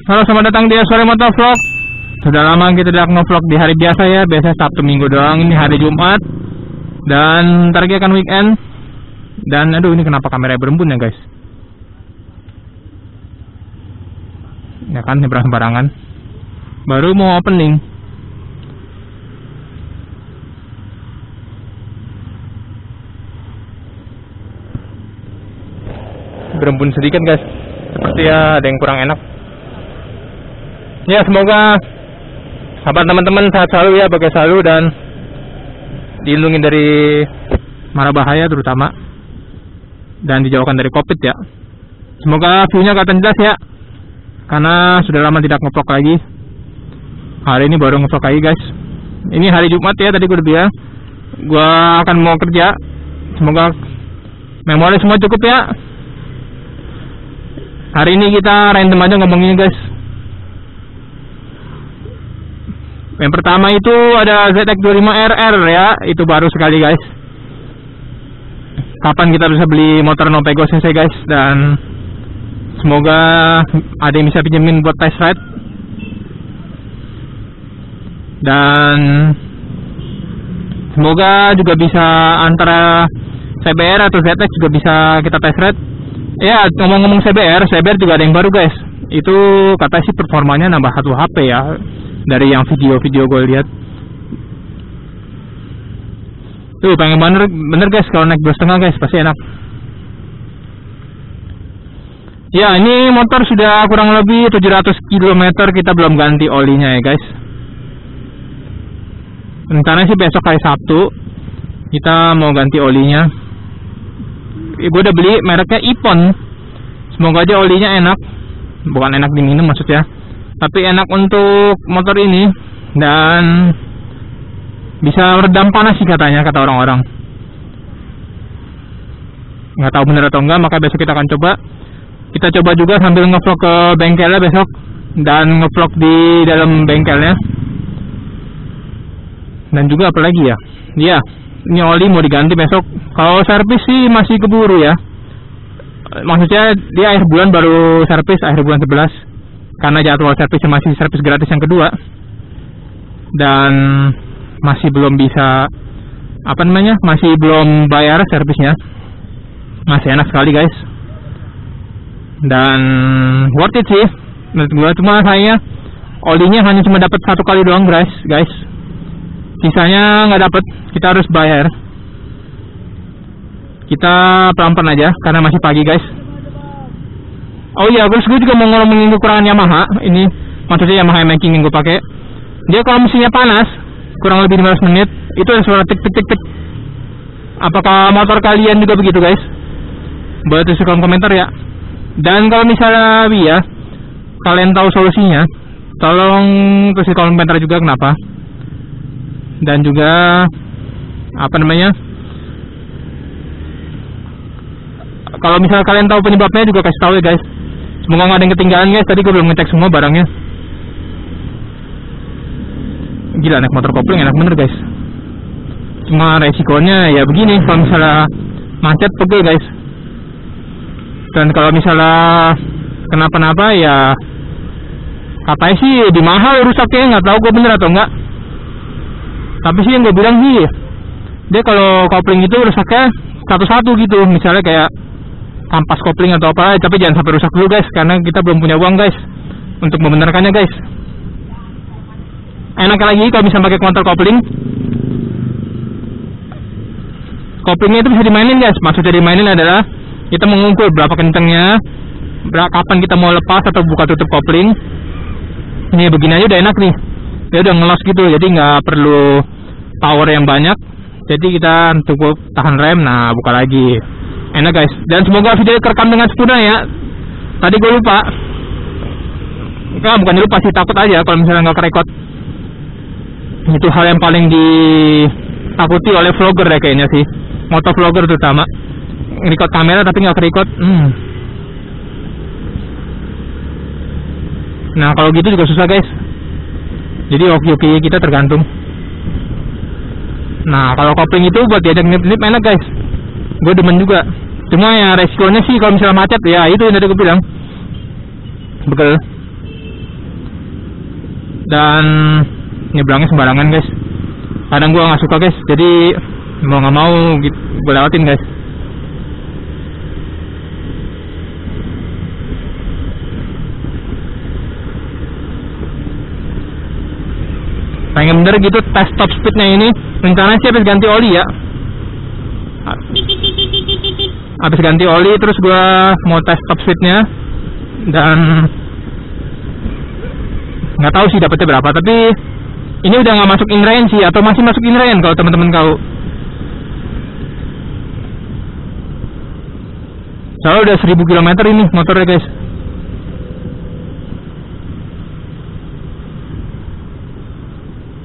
Halo, selamat datang di Sore Motor Vlog. Sudah lama kita tidak nge-vlog di hari biasa ya. Biasanya Sabtu Minggu doang. Ini hari Jumat. Dan ntar lagi akan weekend. Dan aduh, ini kenapa kameranya berembun ya guys? Ya kan, nyebrang sembarangan. Baru mau opening. Berembun sedikit guys. Seperti ya ada yang kurang enak. Ya, semoga sahabat teman-teman sehat selalu ya, bagai selalu, dan dilindungi dari mara bahaya terutama, dan dijauhkan dari COVID ya. Semoga view-nya kelihatan jelas ya, karena sudah lama tidak nge-vlog lagi. Hari ini baru nge-vlog lagi guys. Ini hari Jumat ya, tadi gue udah bilang gue akan mau kerja. Semoga memori semua cukup ya. Hari ini kita random aja ngomongin guys. Yang pertama itu ada ZX25RR ya, itu baru sekali guys. Kapan kita bisa beli motor Nopego CC guys, dan semoga ada yang bisa pinjemin buat test ride. Dan semoga juga bisa antara CBR atau ZX juga bisa kita test ride. Ya, ngomong-ngomong CBR juga ada yang baru guys. Itu katanya sih performanya nambah 1 HP ya, dari yang video-video gue lihat. Tuh, pengen bener guys kalau naik 2,5 guys, pasti enak. Ya, ini motor sudah kurang lebih 700 km, kita belum ganti olinya ya guys. Rencana sih besok hari Sabtu kita mau ganti olinya. Gue udah beli mereknya Ipon. Semoga aja olinya enak. Bukan enak diminum maksudnya, tapi enak untuk motor ini, dan bisa redam panas sih katanya, kata orang-orang. Nggak tahu bener atau enggak, maka besok kita akan coba. Kita coba juga sambil nge-vlog ke bengkelnya besok, dan nge-vlog di dalam bengkelnya. Dan juga apa lagi ya? Iya, ini oli mau diganti besok. Kalau servis sih masih keburu ya. Maksudnya dia akhir bulan baru servis, akhir bulan 11. Karena jadwal servisnya masih servis gratis yang kedua. Dan masih belum bisa, masih belum bayar servisnya. Masih enak sekali guys. Dan worth it sih menurut gue. Cuma sayangnya olinya hanya cuma dapat 1 kali doang guys. Sisanya nggak dapat, kita harus bayar. Kita pelan-pelan aja karena masih pagi guys. Oh iya, terus gue juga mau ngomongin kekurangan Yamaha. Ini maksudnya Yamaha Making yang gue pakai. Dia kalau mesinnya panas kurang lebih 15 menit itu ada suara tik tik tik tik. Apakah motor kalian juga begitu guys? Boleh tulis di kolom komentar ya. Dan kalau misalnya ya kalian tahu solusinya, tolong tulis di kolom komentar juga kenapa. Dan juga kalau misalnya kalian tahu penyebabnya juga kasih tahu ya guys. Semoga nggak ada yang ketinggalan guys. Tadi gue belum ngecek semua barangnya. Gila, naik motor kopling enak bener guys. Cuma resikonya ya begini, kalau misalnya macet pegel guys. Dan kalau misalnya kenapa-napa ya katanya sih di mahal rusaknya, nggak tahu gue bener atau enggak. Tapi sih yang gue bilang sih, dia kalau kopling itu rusaknya satu-satu gitu. Misalnya kayak kampas kopling atau apa, tapi jangan sampai rusak dulu guys, karena kita belum punya uang guys untuk membenarkannya guys. Enak lagi kalau bisa pakai counter kopling. Koplingnya itu bisa dimainin guys. Maksudnya dimainin adalah kita mengukur berapa kencengnya, kapan kita mau lepas atau buka tutup kopling. Ini begini aja udah enak nih. Dia udah ngelos gitu, jadi nggak perlu power yang banyak. Jadi kita cukup tahan rem, nah buka lagi. Enak guys. Dan semoga video kerekam dengan sempurna ya. Tadi gue lupa. Bukan lupa sih, takut aja kalau misalnya nggak kerekod. Itu hal yang paling ditakuti oleh vlogger ya kayaknya sih. Motovlogger terutama. Ngerekod kamera tapi nggak kerekod. Nah kalau gitu juga susah guys. Jadi hoki-hoki kita tergantung. Nah kalau kopling itu buat diajak nip-nip enak guys. Gue demen juga. Cuma ya resikonya sih kalau misalnya macet, ya itu yang tadi gue bilang, bekel. dan nyebrangnya sembarangan guys. Kadang gue nggak suka guys, jadi mau nggak mau gue lewatin guys. Pengen bener gitu tes top speednya ini. Rencananya sih habis ganti oli ya. Habis ganti oli terus gua mau tes top speednya. Dan nggak tahu sih dapetnya berapa. Tapi ini udah nggak masuk inline sih, atau masih masuk inline kalau teman-teman tahu. Soalnya udah 1000 km ini motornya guys.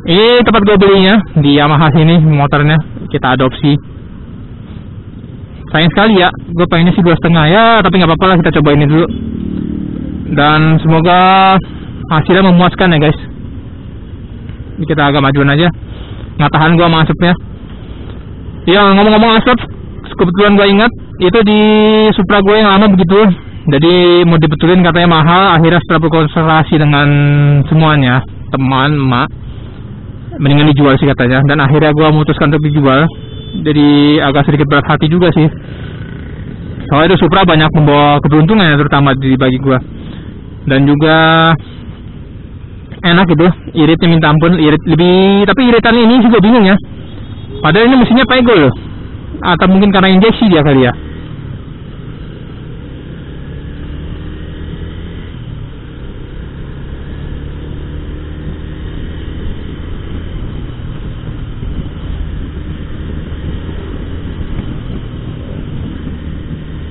Ini tempat gue belinya di Yamaha sini, motornya kita adopsi. Sayang sekali ya, gue pengennya sih 2,5 ya, tapi nggak apa-apa lah, kita cobain ini dulu. Dan semoga hasilnya memuaskan ya guys. Ini kita agak majuan aja, nggak tahan gue sama asapnya. Ya ngomong-ngomong asap, kebetulan gue ingat itu di Supra gue yang lama begitu. Jadi mau dibetulin katanya mahal. Akhirnya setelah berkonsultasi dengan semuanya, teman, emak, mendingan dijual sih katanya. Dan akhirnya gue memutuskan untuk dijual. Jadi agak sedikit berat hati juga sih. Soalnya itu Supra banyak membawa keberuntungan ya, terutama bagi gue. Dan juga enak gitu, iritnya minta ampun, irit lebih. Tapi iritan ini juga bingung ya. Padahal ini mesinnya Pego loh. Atau mungkin karena injeksi dia kali ya.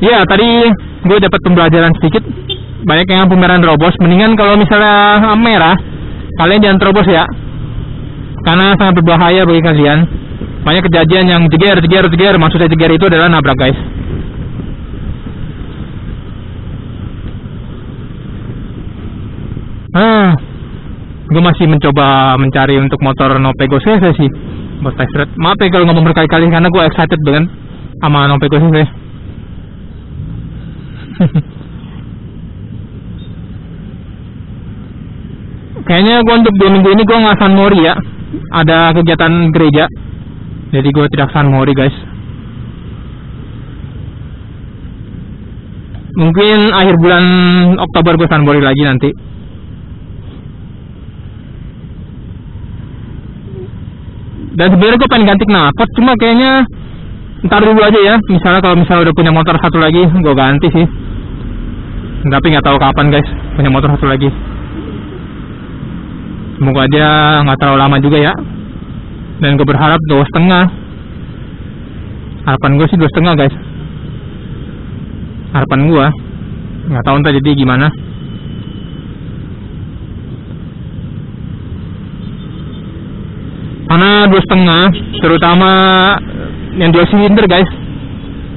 Ya, tadi gue dapat pembelajaran sedikit. Banyak yang pemerahan terobos. Mendingan kalau misalnya merah, kalian jangan terobos ya, karena sangat berbahaya bagi kalian. Banyak kejadian yang jeger. Maksudnya jeger itu adalah nabrak guys. Gue masih mencoba mencari untuk motor No Pego CC sih buat test ride. Maaf ya kalau ngomong berkali-kali, karena gue excited banget sama No Pego CC. Kayaknya gue untuk 2 minggu ini gue nggak San Mori ya. Ada kegiatan gereja, jadi gue tidak San Mori guys. Mungkin akhir bulan Oktober gue San Mori lagi nanti. Dan sebenarnya gue pengen ganti knalpot, cuma kayaknya ntar dulu aja ya. Misalnya kalau udah punya motor satu lagi, gue ganti sih. Tapi nggak tahu kapan guys punya motor satu lagi. Semoga aja nggak terlalu lama juga ya. Dan gue berharap 2,5. Harapan gue sih 2,5 guys. Harapan gue. Nggak tahu ntar jadi gimana. Karena 2,5, terutama yang 2 silinder guys,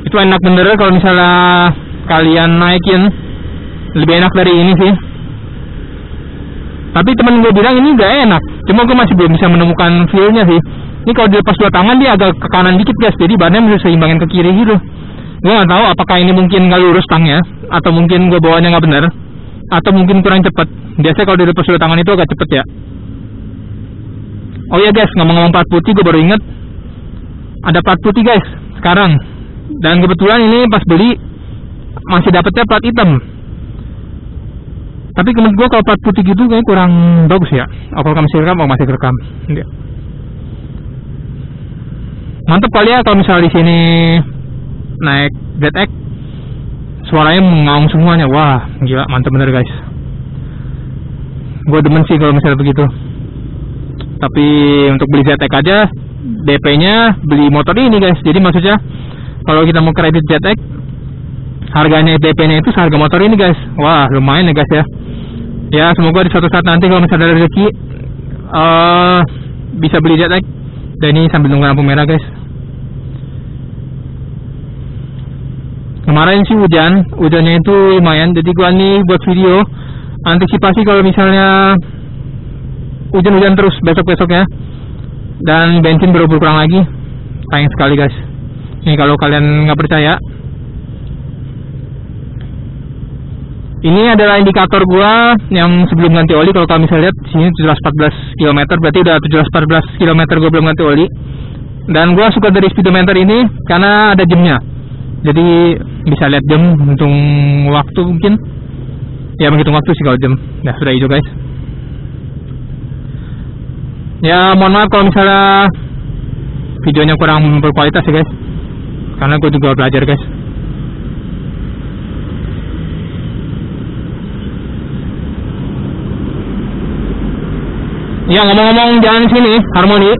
itu enak bener kalau misalnya kalian naikin. Lebih enak dari ini sih. Tapi temen gue bilang ini udah enak, cuma gue masih belum bisa menemukan feel-nya sih. Ini kalau dilepas 2 tangan dia agak ke kanan dikit guys, jadi badannya bisa seimbangin ke kiri gitu. Gue nggak tahu apakah ini mungkin nggak lurus tangnya, atau mungkin gue bawanya nggak bener, atau mungkin kurang cepet. Biasanya kalau dilepas 2 tangan itu agak cepet ya. Oh iya guys, ngomong-ngomong plat putih, gue baru inget ada plat putih guys sekarang. Dan kebetulan ini pas beli masih dapetnya plat hitam. Tapi menurut gue kalau plat putih gitu kayaknya kurang bagus ya. Kalau masih rekam, ya. Mantep kali ya kalau misalnya di sini naik ZX, suaranya mengaung semuanya. Wah, gila, mantep bener guys. Gue demen sih kalau misalnya begitu. Tapi untuk beli ZX aja, DP-nya beli motor ini guys. Jadi maksudnya kalau kita mau kredit ZX, harganya DP-nya itu seharga motor ini guys. Wah, lumayan ya guys ya. Ya semoga di suatu saat nanti kalau misalnya ada rezeki bisa beli ZX. Dan ini sambil nunggu lampu merah guys. Kemarin sih hujannya itu lumayan. Jadi gua nih buat video antisipasi kalau misalnya hujan-hujan terus besok-besoknya. Dan bensin baru berkurang lagi. Sayang sekali guys. Ini kalau kalian nggak percaya, Ini adalah indikator gua yang sebelum ganti oli. Kalau kalian bisa lihat sini 714 km, berarti udah 714 km gua belum ganti oli. Dan gua suka dari speedometer ini karena ada jamnya. Jadi bisa lihat jam, menghitung waktu mungkin. Ya menghitung waktu sih kalau jam. Nah, sudah hijau guys. Ya mohon maaf kalau misalnya videonya kurang berkualitas ya guys. Karena gua juga belajar guys. Ya ngomong-ngomong jalan sini harmoni,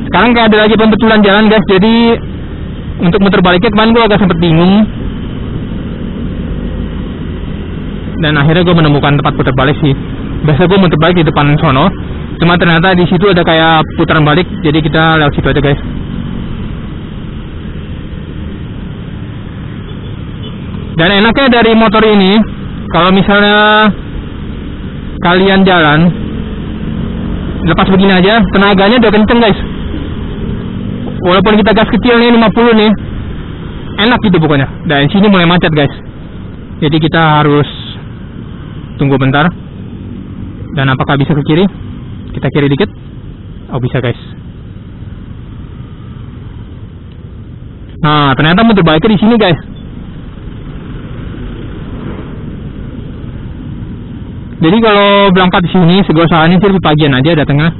sekarang kayak ada lagi pembetulan jalan guys. Jadi untuk muter baliknya kemarin gue agak sempet bingung, dan akhirnya gue menemukan tempat putar balik sih. Biasa gue muter balik di depan sono, cuma ternyata di situ ada kayak putaran balik, jadi kita lewat situ aja guys. Dan enaknya dari motor ini, kalau misalnya kalian jalan lepas begini aja, tenaganya udah kenceng guys. Walaupun kita gas kecil nih 50 nih, enak gitu pokoknya. Dan sini mulai macet guys, jadi kita harus tunggu bentar. Dan apakah bisa ke kiri? Kita kiri dikit. Oh bisa guys. Nah ternyata muter baliknya di sini guys. Jadi kalau berangkat di sini segosaannya sih lebih pagian aja datangnya,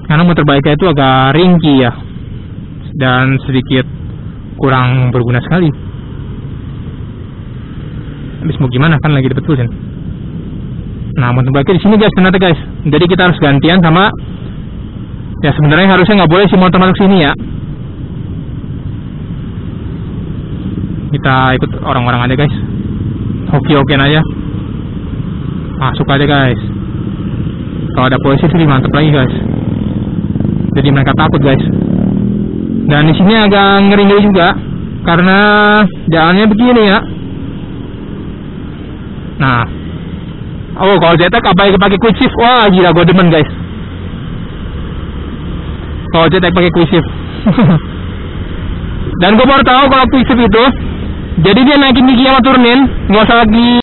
karena muter baliknya itu agak ringkih ya, dan sedikit kurang berguna sekali. Habis mau gimana kan lagi dibetulin. Nah muter baliknya di sini guys ternyata guys. Jadi kita harus gantian sama, ya sebenarnya harusnya nggak boleh si motor masuk sini ya. Kita ikut orang-orang aja guys, hoki-hokian aja. Masuk aja guys. Kalau ada polisi sih mantep lagi guys. Jadi mereka takut guys. Dan di sini agak ngeri-ngeri juga karena jalannya begini ya. Nah, oh kalau JTEC apa pakai quick shift, wah gila gue demen guys. Kalau JTEC pakai quick shift. Dan gue baru tahu kalau quick shift itu, jadi dia naikin gigi sama turunin, nggak usah lagi